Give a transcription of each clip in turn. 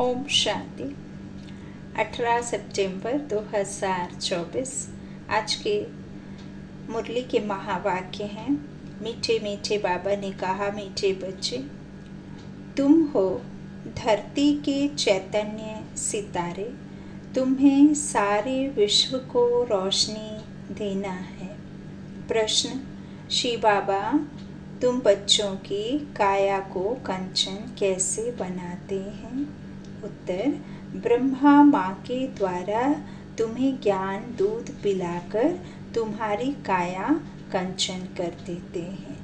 ओम शांति। 18 सितंबर 2024। आज के मुरली के महावाक्य हैं। मीठे मीठे बाबा ने कहा, मीठे बच्चे, तुम हो धरती के चैतन्य सितारे, तुम्हें सारे विश्व को रोशनी देना है। प्रश्न, श्री बाबा, तुम बच्चों की काया को कंचन कैसे बनाते हैं? उत्तर, ब्रह्मा माँ के द्वारा तुम्हें ज्ञान दूध पिलाकर तुम्हारी काया कंचन कर देते हैं,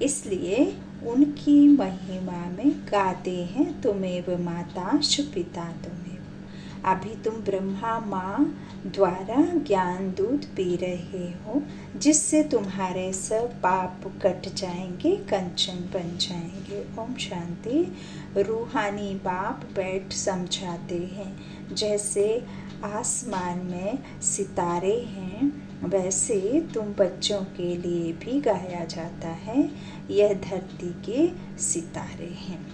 इसलिए उनकी महिमा में गाते हैं, तुमेव माता पिता तुमेव। अभी तुम ब्रह्मा माँ द्वारा ज्ञान दूध पी रहे हो, जिससे तुम्हारे सब पाप कट जाएंगे, कंचन बन जाएंगे। ओम शांति। रूहानी बाप बैठ समझाते हैं, जैसे आसमान में सितारे हैं, वैसे तुम बच्चों के लिए भी गाया जाता है। यह धरती के सितारे हैं।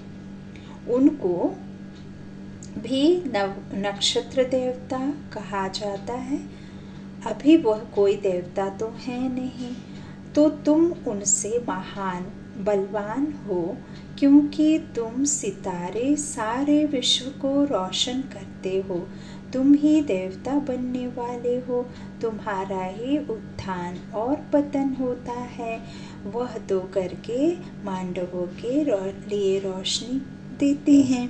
उनको भी नक्षत्र देवता कहा जाता है। अभी वह कोई देवता तो है नहीं, तो तुम उनसे महान बलवान हो, क्योंकि तुम सितारे सारे विश्व को रोशन करते हो। तुम ही देवता बनने वाले हो। तुम्हारा ही उत्थान और पतन होता है। वह तो करके मांडवों के लिए रोशनी देते हैं।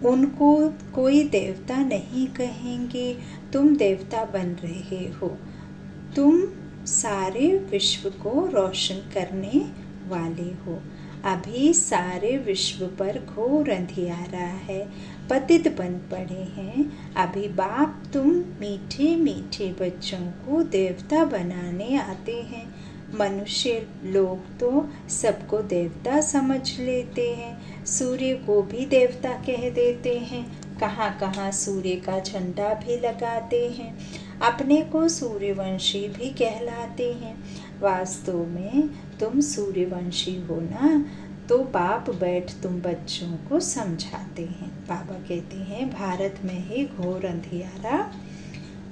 उनको कोई देवता नहीं कहेंगे। तुम देवता बन रहे हो। तुम सारे विश्व को रोशन करने वाले हो। अभी सारे विश्व पर घोर अंधियारा है, पतित बन पड़े हैं। अभी बाप तुम मीठे मीठे बच्चों को देवता बनाने आते हैं। मनुष्य लोग तो सबको देवता समझ लेते हैं, सूर्य को भी देवता कह देते हैं, कहाँ कहाँ सूर्य का झंडा भी लगाते हैं, अपने को सूर्यवंशी भी कहलाते हैं। वास्तव में तुम सूर्यवंशी हो ना, तो बाप बैठ तुम बच्चों को समझाते हैं। बाबा कहते हैं, भारत में ही घोर अंधियारा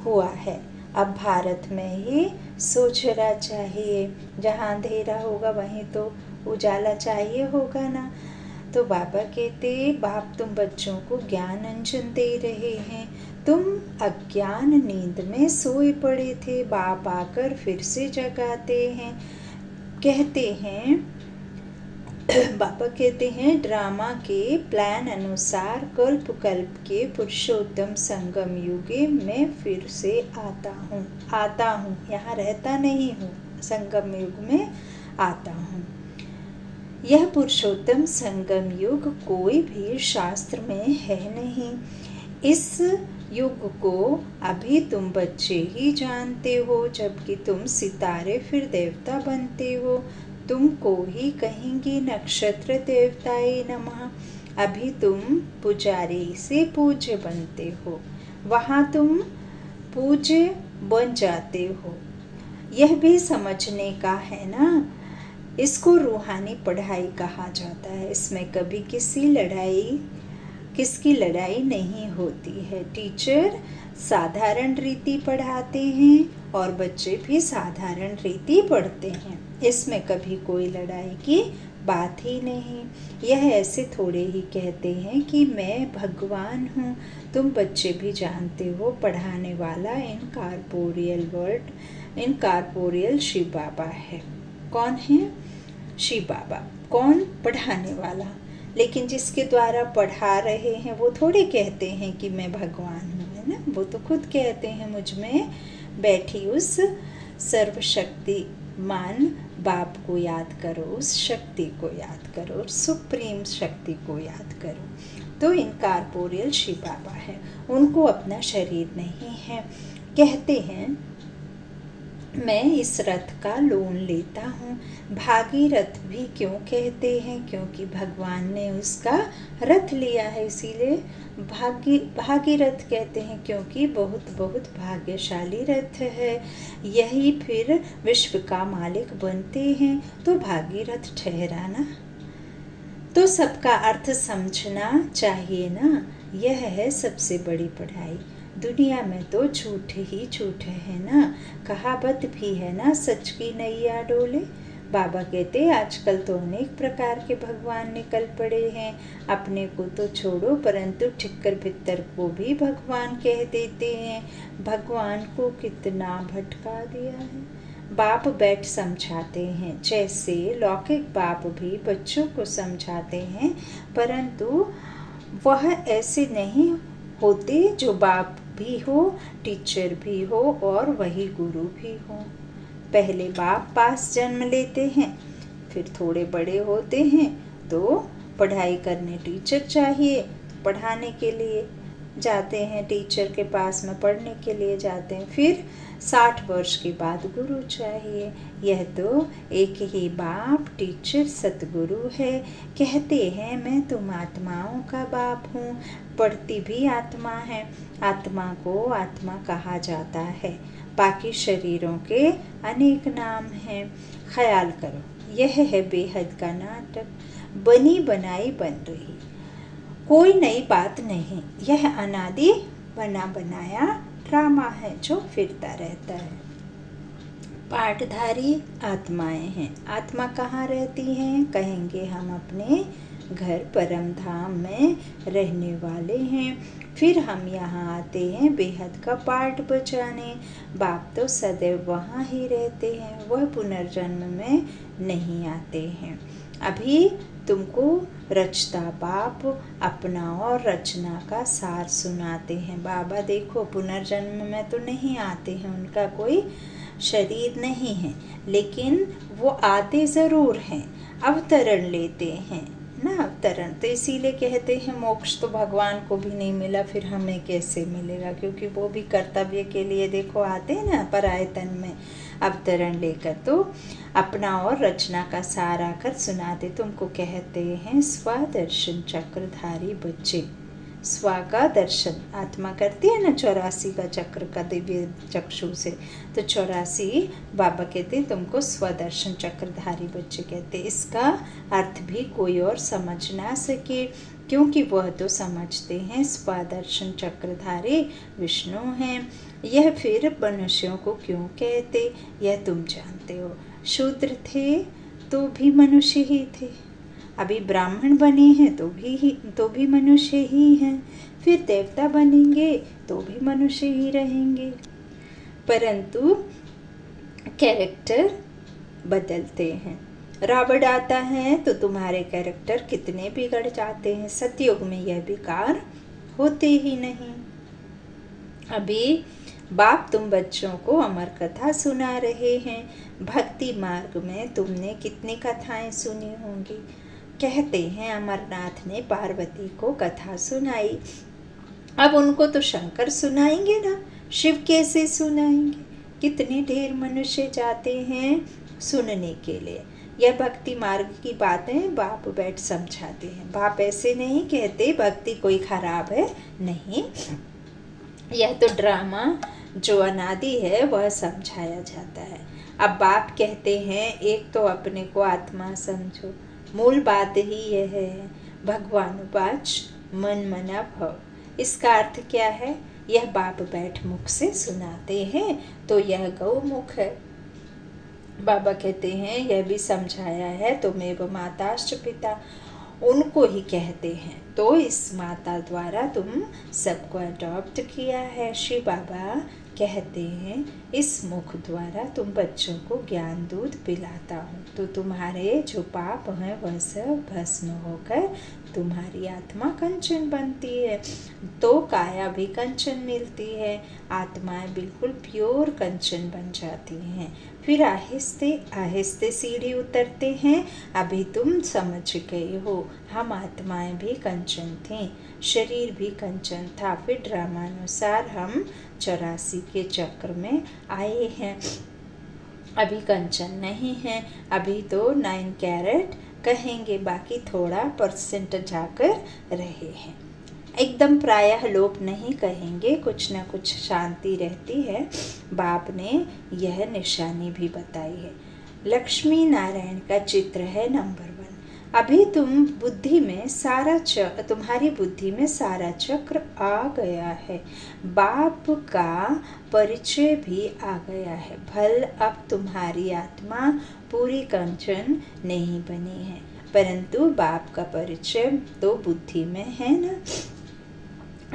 हुआ है। अब भारत में ही सोचना चाहिए, जहाँ अंधेरा होगा वहीं तो उजाला चाहिए होगा ना। तो बाबा कहते, बाप तुम बच्चों को ज्ञान अंजन दे रहे हैं। तुम अज्ञान नींद में सोए पड़े थे, बाप आकर फिर से जगाते हैं। कहते हैं, बाबा कहते हैं, ड्रामा के प्लान अनुसार कल्प कल्प के पुरुषोत्तम संगम युगे मैं फिर से आता हूँ, यहाँ रहता नहीं हूँ, संगम युग में आता हूँ। यह पुरुषोत्तम संगम युग कोई भी शास्त्र में है नहीं। इस युग को अभी तुम बच्चे ही जानते हो, जबकि तुम सितारे फिर देवता बनते हो। तुमको ही कहेंगे नक्षत्र देवताए नमः। अभी तुम पुजारी से पूज्य बनते हो, वहाँ तुम पूज्य बन जाते हो। यह भी समझने का है ना। इसको रूहानी पढ़ाई कहा जाता है। इसमें कभी किसकी लड़ाई नहीं होती है। टीचर साधारण रीति पढ़ाते हैं और बच्चे भी साधारण रीति पढ़ते हैं। इसमें कभी कोई लड़ाई की बात ही नहीं। यह ऐसे थोड़े ही कहते हैं कि मैं भगवान हूँ। तुम बच्चे भी जानते हो, पढ़ाने वाला इनकॉर्पोरियल शिव बाबा है। कौन है? शिव बाबा। कौन? पढ़ाने वाला। लेकिन जिसके द्वारा पढ़ा रहे हैं वो थोड़े कहते हैं कि मैं भगवान हूँ, है ना। वो तो खुद कहते हैं, मुझ में बैठी उस सर्वशक्तिमान बाप को याद करो, उस शक्ति को याद करो, सुप्रीम शक्ति को याद करो। तो इनकॉर्पोरियल शिव बाबा है, उनको अपना शरीर नहीं है। कहते हैं, मैं इस रथ का लोन लेता हूँ। भागीरथ भी क्यों कहते हैं? क्योंकि भगवान ने उसका रथ लिया है, इसीलिए भागीरथ कहते हैं, क्योंकि बहुत बहुत भाग्यशाली रथ है। यही फिर विश्व का मालिक बनते हैं, तो भागीरथ ठहरा ना। तो सबका अर्थ समझना चाहिए ना। यह है सबसे बड़ी पढ़ाई। दुनिया में तो झूठे ही झूठे हैं ना, कहावत भी है ना, सच की नैया डोले। बाबा कहते आजकल तो अनेक प्रकार के भगवान निकल पड़े हैं। अपने को तो छोड़ो, परंतु ठिक्कर भित्तर को भी भगवान कह देते हैं। भगवान को कितना भटका दिया है। बाप बैठ समझाते हैं, जैसे लौकिक बाप भी बच्चों को समझाते हैं, परंतु वह ऐसे नहीं होते जो बाप भी हो, टीचर भी हो और वही गुरु भी हो। पहले बाप पास जन्म लेते हैं, फिर थोड़े बड़े होते हैं तो पढ़ाई करने टीचर चाहिए, पढ़ाने के लिए जाते हैं, टीचर के पास में पढ़ने के लिए जाते हैं। फिर 60 वर्ष के बाद गुरु चाहिए। यह तो एक ही बाप टीचर सतगुरु है। कहते हैं मैं तुम आत्माओं का बाप हूँ, पढ़ती भी आत्मा है। आत्मा को आत्मा कहा जाता है, बाकी शरीरों के अनेक नाम हैं। ख्याल करो, यह है बेहद का नाटक, बनी बनाई बन रही, कोई नई बात नहीं। यह अनादि बना बनाया ड्रामा है जो फिरता रहता है। पाठधारी आत्माएं हैं। आत्मा कहाँ रहती हैं? कहेंगे हम अपने घर परम धाम में रहने वाले हैं। फिर हम यहाँ आते हैं बेहद का पाठ बचाने। बाप तो सदैव वहाँ ही रहते हैं, वह पुनर्जन्म में नहीं आते हैं। अभी तुमको रचता बाप अपना और रचना का सार सुनाते हैं। बाबा देखो पुनर्जन्म में तो नहीं आते हैं, उनका कोई शरीर नहीं है, लेकिन वो आते ज़रूर हैं, अवतरण लेते हैं ना। अवतरण तो इसीलिए कहते हैं मोक्ष तो भगवान को भी नहीं मिला, फिर हमें कैसे मिलेगा? क्योंकि वो भी कर्तव्य के लिए देखो आते हैं ना, पराये तन में अवतरण लेकर। तो अपना और रचना का सार आकर सुनाते। तुमको कहते हैं स्वदर्शन चक्रधारी बच्चे। स्व का दर्शन आत्मा करती है ना 84 का चक्र का दिव्य चक्षु से, तो 84 बाबा कहते हैं तुमको स्वदर्शन चक्रधारी बच्चे कहते। इसका अर्थ भी कोई और समझ ना सके, क्योंकि वह तो समझते हैं स्वदर्शन चक्रधारी विष्णु हैं। यह फिर मनुष्यों को क्यों कहते, यह तुम जानते हो। शूद्र थे तो भी मनुष्य ही थे, अभी ब्राह्मण बने हैं तो भी मनुष्य ही हैं, फिर देवता बनेंगे तो भी मनुष्य ही रहेंगे, परंतु कैरेक्टर बदलते हैं। रावण आता है तो तुम्हारे कैरेक्टर कितने बिगड़ जाते हैं। सतयुग में यह विकार होते ही नहीं। अभी बाप तुम बच्चों को अमर कथा सुना रहे हैं। भक्ति मार्ग में तुमने कितनी कथाएं सुनी होंगी। कहते हैं अमरनाथ ने पार्वती को कथा सुनाई, अब उनको तो शंकर सुनाएंगे ना, शिव कैसे सुनाएंगे? कितने ढेर मनुष्य जाते हैं सुनने के लिए। यह भक्ति मार्ग की बातें बाप बैठ समझाते हैं। बाप ऐसे नहीं कहते भक्ति कोई खराब है, नहीं, यह तो ड्रामा जो अनादि है वह समझाया जाता है। अब बाप कहते हैं एक तो अपने को आत्मा समझो, मूल बात ही यह है। भगवानुवाच मन मना भव। इसका अर्थ क्या है? यह बाप बैठ मुख से सुनाते हैं तो यह गौमुख है। बाबा कहते हैं यह भी समझाया है तुमेव माताश्च पिता, उनको ही कहते हैं, तो इस माता द्वारा तुम सबको अडॉप्ट किया है। श्री बाबा कहते हैं इस मुख द्वारा तुम बच्चों को ज्ञान दूध पिलाता हूँ, तो तुम्हारे जो पाप हैं वह सब भस्म होकर तुम्हारी आत्मा कंचन बनती है, तो काया भी कंचन मिलती है। आत्माएं बिल्कुल प्योर कंचन बन जाती हैं। फिर आहिस्ते आहिस्ते सीढ़ी उतरते हैं। अभी तुम समझ गए हो, हम आत्माएं भी कंचन थीं, शरीर भी कंचन था। फिर ड्रामानुसार हम 84 के चक्र में आए हैं। अभी कंचन नहीं है, अभी तो 9 कैरेट कहेंगे, बाकी थोड़ा परसेंट जाकर रहे हैं। एकदम प्रायः लोप नहीं कहेंगे, कुछ न कुछ शांति रहती है। बाप ने यह निशानी भी बताई है। लक्ष्मी नारायण का चित्र है नंबर 1। अभी तुम्हारी बुद्धि में सारा चक्र आ गया है, बाप का परिचय भी आ गया है। भल अब तुम्हारी आत्मा पूरी कंचन नहीं बनी है, परंतु बाप का परिचय तो बुद्धि में है ना।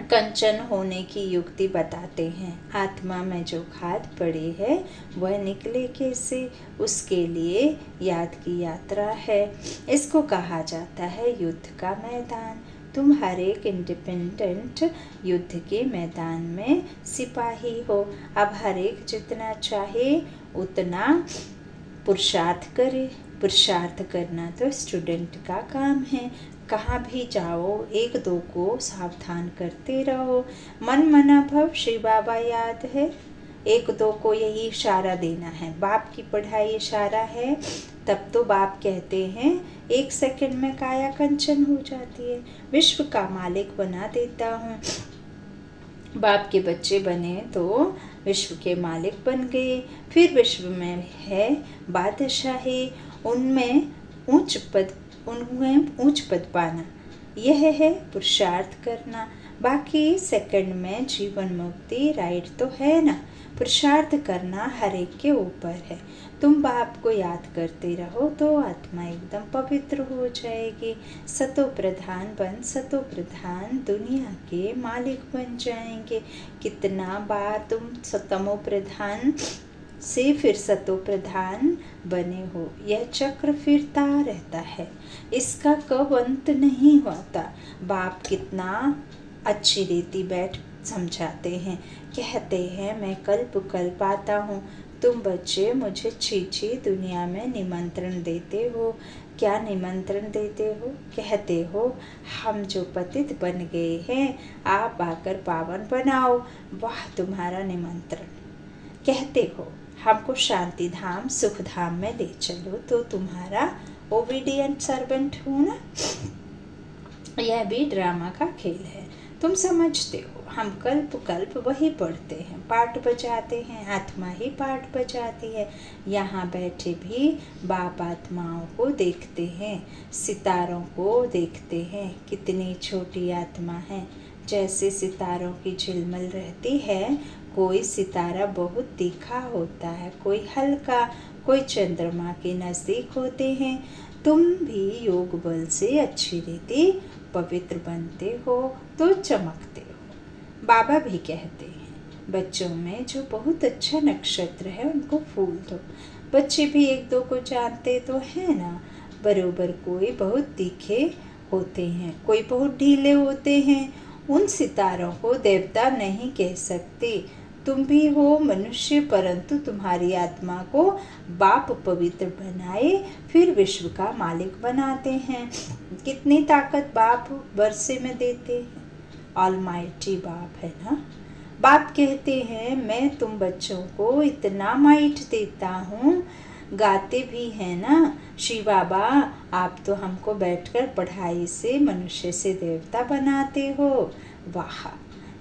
कंचन होने की युक्ति बताते हैं। आत्मा में जो खाद पड़ी है वह निकले कैसे, उसके लिए याद की यात्रा है। इसको कहा जाता है युद्ध का मैदान। तुम हर एक इंडिपेंडेंट युद्ध के मैदान में सिपाही हो। अब हर एक जितना चाहे उतना पुरुषार्थ करे। पुरुषार्थ करना तो स्टूडेंट का काम है। कहाँ भी जाओ एक दो को सावधान करते रहो। मन मना भव श्री बाबा याद है। एक दो को यही इशारा देना है। बाप की पढ़ाई इशारा है, तब तो बाप कहते हैं 1 सेकंड में काया कंचन हो जाती है। विश्व का मालिक बना देता हूँ। बाप के बच्चे बने तो विश्व के मालिक बन गए। फिर विश्व में है बादशाही, उनमें ऊंच पद पाना, यह है पुरुषार्थ करना। बाकी सेकंड में जीवन मुक्ति राइट तो है ना। पुरुषार्थ करना हर एक के ऊपर है। तुम बाप को याद करते रहो तो आत्मा एकदम पवित्र हो जाएगी। सतो प्रधान दुनिया के मालिक बन जाएंगे। कितना बार तुम सतमो प्रधान से फिर सतो प्रधान बने हो, यह चक्र फिरता रहता है। इसका कब अंत नहीं होता। बाप कितना अच्छी रीति बैठ समझाते हैं। कहते हैं मैं कल्प आता हूँ। तुम बच्चे मुझे छी दुनिया में निमंत्रण देते हो। क्या निमंत्रण देते हो? कहते हो हम जो पतित बन गए हैं आप आकर पावन बनाओ। वाह तुम्हारा निमंत्रण। कहते हो हमको शांति धाम सुख धाम में ले चलो, तो तुम्हारा ओबीडियंट सर्वेंट हूँ ना। यह भी ड्रामा का खेल है, तुम समझते हो। हम कल्प वही पढ़ते हैं, पाठ बजाते हैं, आत्मा ही पाठ बजाती है। यहाँ बैठे भी बाप आत्माओं को देखते हैं, सितारों को देखते हैं। कितनी छोटी आत्मा है। जैसे सितारों की झिलमिल रहती है, कोई सितारा बहुत तीखा होता है, कोई हल्का, कोई चंद्रमा के नज़दीक होते हैं। तुम भी योग बल से अच्छी रीति पवित्र बनते हो तो चमकते हो। बाबा भी कहते हैं बच्चों में जो बहुत अच्छा नक्षत्र है उनको फूल दो। बच्चे भी एक दो को जानते तो है ना। बरोबर कोई बहुत तीखे होते हैं, कोई बहुत ढीले होते हैं। उन सितारों को देवता नहीं कह सकते। तुम भी हो मनुष्य, परंतु तुम्हारी आत्मा को बाप पवित्र बनाए फिर विश्व का मालिक बनाते हैं। कितनी ताकत बाप वर्षे में देते हैं। ऑलमाइटी बाप है ना। बाप कहते हैं मैं तुम बच्चों को इतना माइट देता हूँ। गाते भी हैं ना श्री बाबा आप तो हमको बैठकर पढ़ाई से मनुष्य से देवता बनाते हो। वाह,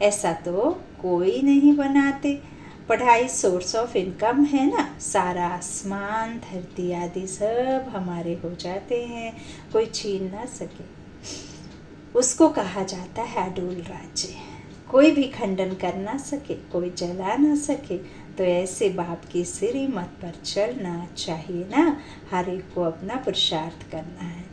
ऐसा तो कोई नहीं बनाते। पढ़ाई सोर्स ऑफ इनकम है ना। सारा आसमान धरती आदि सब हमारे हो जाते हैं, कोई छीन ना सके। उसको कहा जाता है अडूल राज्य। कोई भी खंडन कर ना सके, कोई जला ना सके। तो ऐसे बाप की श्रीमत पर चलना चाहिए ना। हर एक को अपना पुरुषार्थ करना है।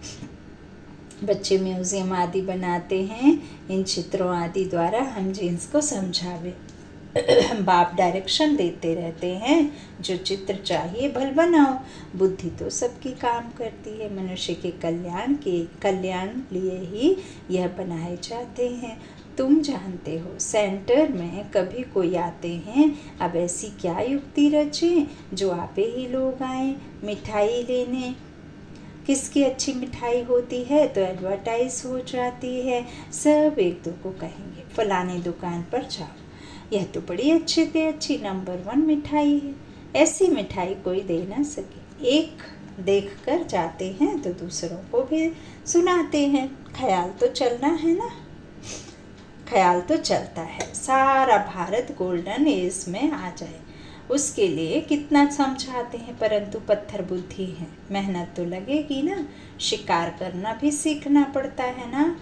बच्चे म्यूजियम आदि बनाते हैं, इन चित्रों आदि द्वारा हम जिन्स को समझावे। बाप डायरेक्शन देते रहते हैं, जो चित्र चाहिए भल बनाओ। बुद्धि तो सबकी काम करती है। मनुष्य के कल्याण लिए ही यह बनाए जाते हैं। तुम जानते हो सेंटर में कभी कोई आते हैं, अब ऐसी क्या युक्ति रचे जो आपे ही लोग आए मिठाई लेने। किसकी अच्छी मिठाई होती है तो एडवर्टाइज हो जाती है। सब एक दो को कहेंगे फलाने दुकान पर जाओ, यह तो बड़ी अच्छी नंबर 1 मिठाई है। ऐसी मिठाई कोई दे ना सके। एक देख कर जाते हैं तो दूसरों को भी सुनाते हैं। ख्याल तो चलना है ना। ख्याल तो चलता है सारा भारत गोल्डन एज में आ जाए। उसके लिए कितना समझाते हैं, परंतु पत्थर बुद्धि है, मेहनत तो लगेगी ना। शिकार करना भी सीखना पड़ता है ना।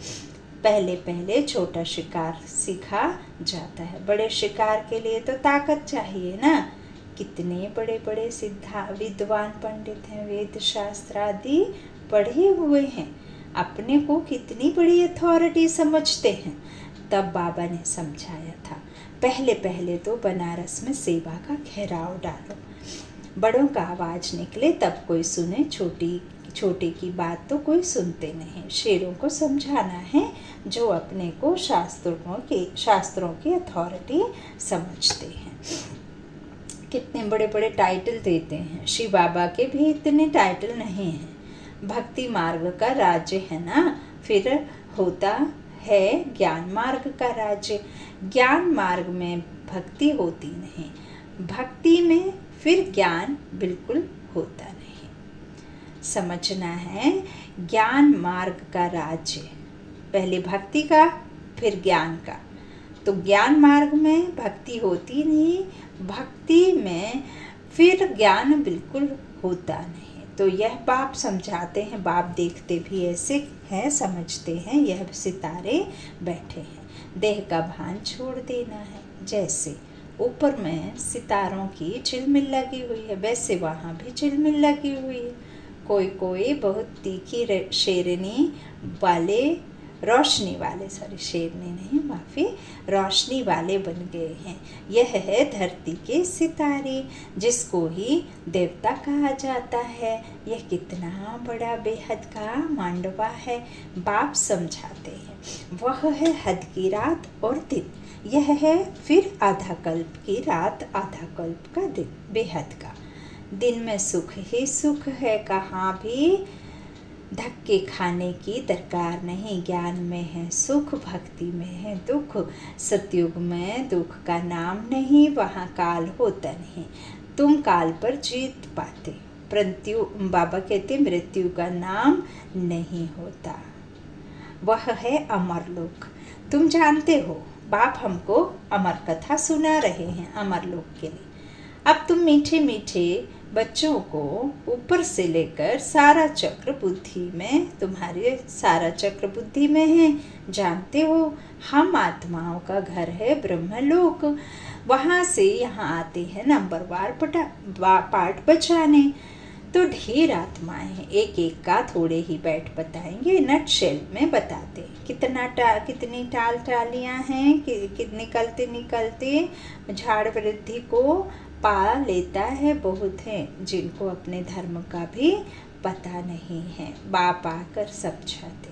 पहले पहले छोटा शिकार सीखा जाता है, बड़े शिकार के लिए तो ताकत चाहिए ना। कितने बड़े बड़े सिद्धा विद्वान पंडित हैं, वेद शास्त्र आदि पढ़े हुए हैं, अपने को कितनी बड़ी अथॉरिटी समझते हैं। तब बाबा ने समझाया था, पहले पहले तो बनारस में सेवा का घेराव डालो, बड़ों का आवाज़ निकले तब कोई सुने, छोटे की बात तो कोई सुनते नहीं। शेरों को समझाना है जो अपने को शास्त्रों की अथॉरिटी समझते हैं। कितने बड़े बड़े टाइटल देते हैं। शिव बाबा के भी इतने टाइटल नहीं हैं। भक्ति मार्ग का राज्य है ना, फिर होता है ज्ञान मार्ग का राज्य। ज्ञान मार्ग में भक्ति होती नहीं, भक्ति में फिर ज्ञान बिल्कुल होता नहीं। समझना है, ज्ञान मार्ग का राज्य, पहले भक्ति का फिर ज्ञान का। तो ज्ञान मार्ग में भक्ति होती नहीं, भक्ति में फिर ज्ञान बिल्कुल होता नहीं। तो यह बाप समझाते हैं, बाप देखते भी ऐसे हैं, समझते हैं। यह सितारे बैठे हैं, देह का भान छोड़ देना है। जैसे ऊपर में सितारों की झिलमिल लगी हुई है, वैसे वहाँ भी झिलमिल लगी हुई है। कोई कोई बहुत तीखी शेरनी वाले, रोशनी वाले, शेरनी नहीं माफ़ी, रोशनी वाले बन गए हैं। यह है धरती के सितारे, जिसको ही देवता कहा जाता है। यह कितना बड़ा बेहद का मांडवा है, बाप समझाते हैं। वह है हद की रात और दिन, यह है फिर आधा कल्प की रात, आधा कल्प का दिन, बेहद का। दिन में सुख ही सुख है, कहाँ भी धक्के खाने की दरकार नहीं। ज्ञान में है सुख, भक्ति में है दुख। सतयुग में दुख का नाम नहीं, वहाँ काल होता नहीं, तुम काल पर जीत पाते। परंतु बाबा कहते मृत्यु का नाम नहीं होता, वह है अमर लोक। तुम जानते हो, बाप हमको अमर कथा सुना रहे हैं अमर लोक के लिए। अब तुम मीठे मीठे बच्चों को ऊपर से लेकर सारा चक्र बुद्धि में, तुम्हारे सारा चक्र बुद्धि में है। जानते हो, हम आत्माओं का घर है ब्रह्मलोक। वहाँ से यहाँ आते हैं नंबरवार पाठ बचाने। तो ढेर आत्माएं हैं, एक एक का थोड़े ही बैठ बताएंगे, नट शेल में बताते कितनी टालियाँ हैं कि निकलते निकलते झाड़ वृद्धि को पा लेता है। बहुत हैं जिनको अपने धर्म का भी पता नहीं है, बाप आकर समझाते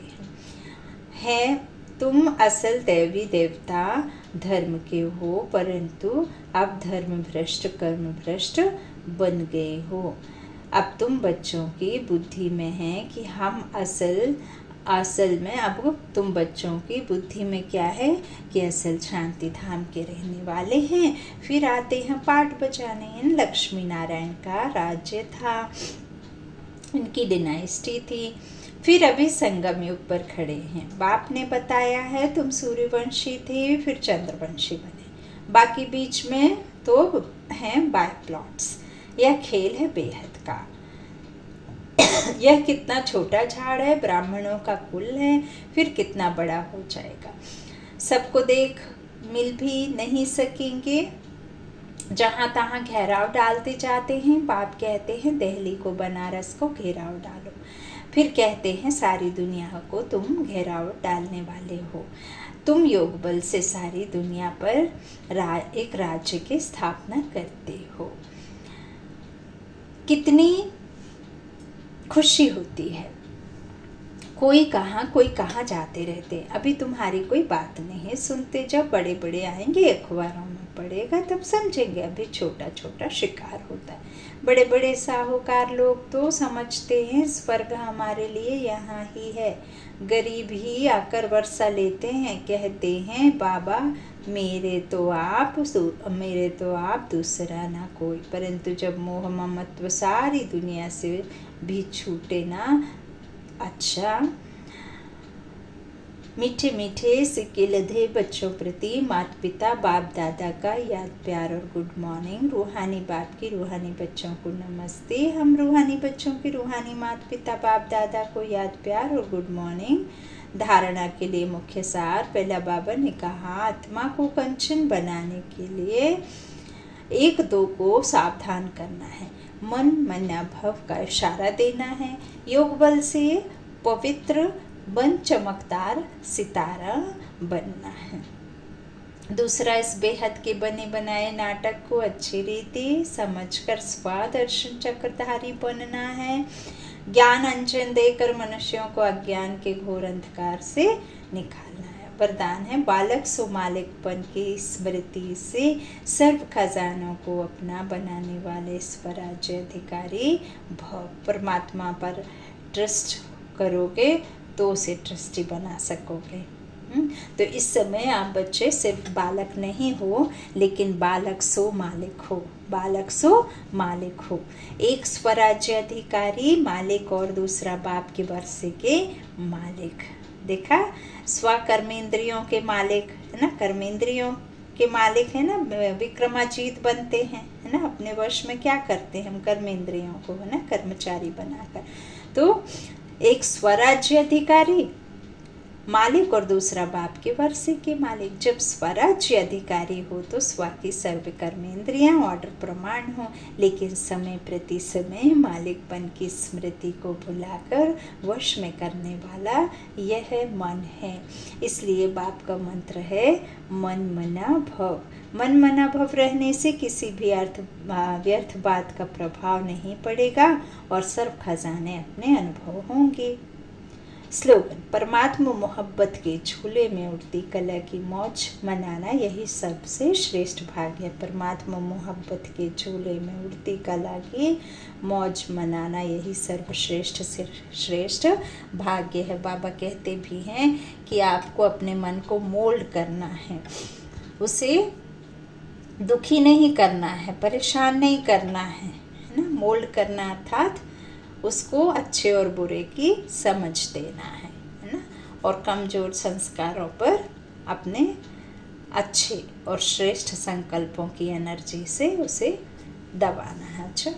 हैं। तुम असल देवी देवता धर्म के हो, परंतु अब धर्म भ्रष्ट कर्म भ्रष्ट बन गए हो। अब तुम बच्चों की बुद्धि में है कि हम असल में, अब तुम बच्चों की बुद्धि में क्या है कि असल शांति धाम के रहने वाले हैं। फिर आते हैं पाठ बजाने। इन लक्ष्मी नारायण का राज्य था, इनकी डिनाइस्टी थी। फिर अभी संगम युग पर खड़े हैं। बाप ने बताया है तुम सूर्यवंशी थे, फिर चंद्रवंशी बने, बाकी बीच में तो हैं बाय प्लॉट्स। यह खेल है बेहद का। यह कितना छोटा झाड़ है, ब्राह्मणों का कुल है, फिर कितना बड़ा हो जाएगा। सबको देख मिल भी नहीं सकेंगे, जहाँ तहाँ घेराव डालते जाते हैं। बाप कहते हैं दिल्ली को, बनारस को घेराव डालो, फिर कहते हैं सारी दुनिया को तुम घेराव डालने वाले हो। तुम योग बल से सारी दुनिया पर एक राज्य की स्थापना करते हो। कितनी खुशी होती है। कोई कहाँ जाते रहते। अभी तुम्हारी कोई बात नहीं सुनते, जब बड़े बड़े आएंगे अखबारों में पड़ेगा तब समझेंगे। अभी छोटा छोटा शिकार होता है। बड़े बड़े साहूकार लोग तो समझते हैं स्वर्ग हमारे लिए यहाँ ही है। गरीब ही आकर वर्षा लेते हैं, कहते हैं बाबा मेरे तो आप दूसरा ना कोई। परंतु जब मोह ममत्व सारी दुनिया से भी छूटे ना, अच्छा मीठे मीठे सिक्के लधे बच्चों प्रति माता पिता बाप दादा का याद प्यार और गुड मॉर्निंग। रूहानी बाप की रूहानी बच्चों को नमस्ते। हम रूहानी बच्चों की रूहानी माता पिता बाप दादा को याद प्यार और गुड मॉर्निंग। धारणा के लिए मुख्य सार। पहला बाबा ने कहा, आत्मा को कंचन बनाने के लिए 1-2 को सावधान करना है। मन मना भव का इशारा देना है। योग बल से पवित्र बन चमकदार सितारा बनना है। दूसरा, इस बेहद के बने बनाए नाटक को अच्छी रीति समझकर स्वादर्शन चक्रधारी बनना है। ज्ञान अंजन देकर मनुष्यों को अज्ञान के घोर अंधकार से निकालना है। वरदान है, बालक सो मालिकपन की स्मृति से सर्व खजानों को अपना बनाने वाले स्वराज्य अधिकारी भव। परमात्मा पर ट्रस्ट करोगे तो उसे ट्रस्टी बना सकोगे। तो इस समय आप बच्चे सिर्फ बालक नहीं हो, लेकिन बालक सो मालिक हो। बालक सो मालिक हो। एक स्वराज्य अधिकारी मालिक और दूसरा बाप के वर्षे के मालिक। देखा, स्वकर्मेंद्रियों के मालिक है ना, कर्मेंद्रियों के मालिक है ना, विक्रमाजीत बनते हैं है ना। अपने वश में क्या करते हैं हम, कर्मेंद्रियों को है ना कर्मचारी बनाकर। तो एक स्वराज्य अधिकारी मालिक और दूसरा बाप के वर्षे के मालिक। जब स्वराज्य अधिकारी हो तो स्व की सर्व कर्मेंद्रियां ऑर्डर प्रमाण हो, लेकिन समय प्रति समय मालिकपन की स्मृति को भुलाकर वश में करने वाला यह मन है। इसलिए बाप का मंत्र है, मन मना भव। मन मना भव रहने से किसी भी व्यर्थ बात का प्रभाव नहीं पड़ेगा और सर्व खजाने अपने अनुभव होंगे। स्लोगन, परमात्मा मोहब्बत के झूले में उड़ती कला की मौज मनाना यही सबसे श्रेष्ठ भाग्य है। परमात्मा मोहब्बत के झूले में उड़ती कला की मौज मनाना यही सर्वश्रेष्ठ से श्रेष्ठ भाग्य है। बाबा कहते भी हैं कि आपको अपने मन को मोल्ड करना है, उसे दुखी नहीं करना है, परेशान नहीं करना है ना। मोल्ड करना अर्थात उसको अच्छे और बुरे की समझ देना है ना, और कमजोर संस्कारों पर अपने अच्छे और श्रेष्ठ संकल्पों की एनर्जी से उसे दबाना है। अच्छा।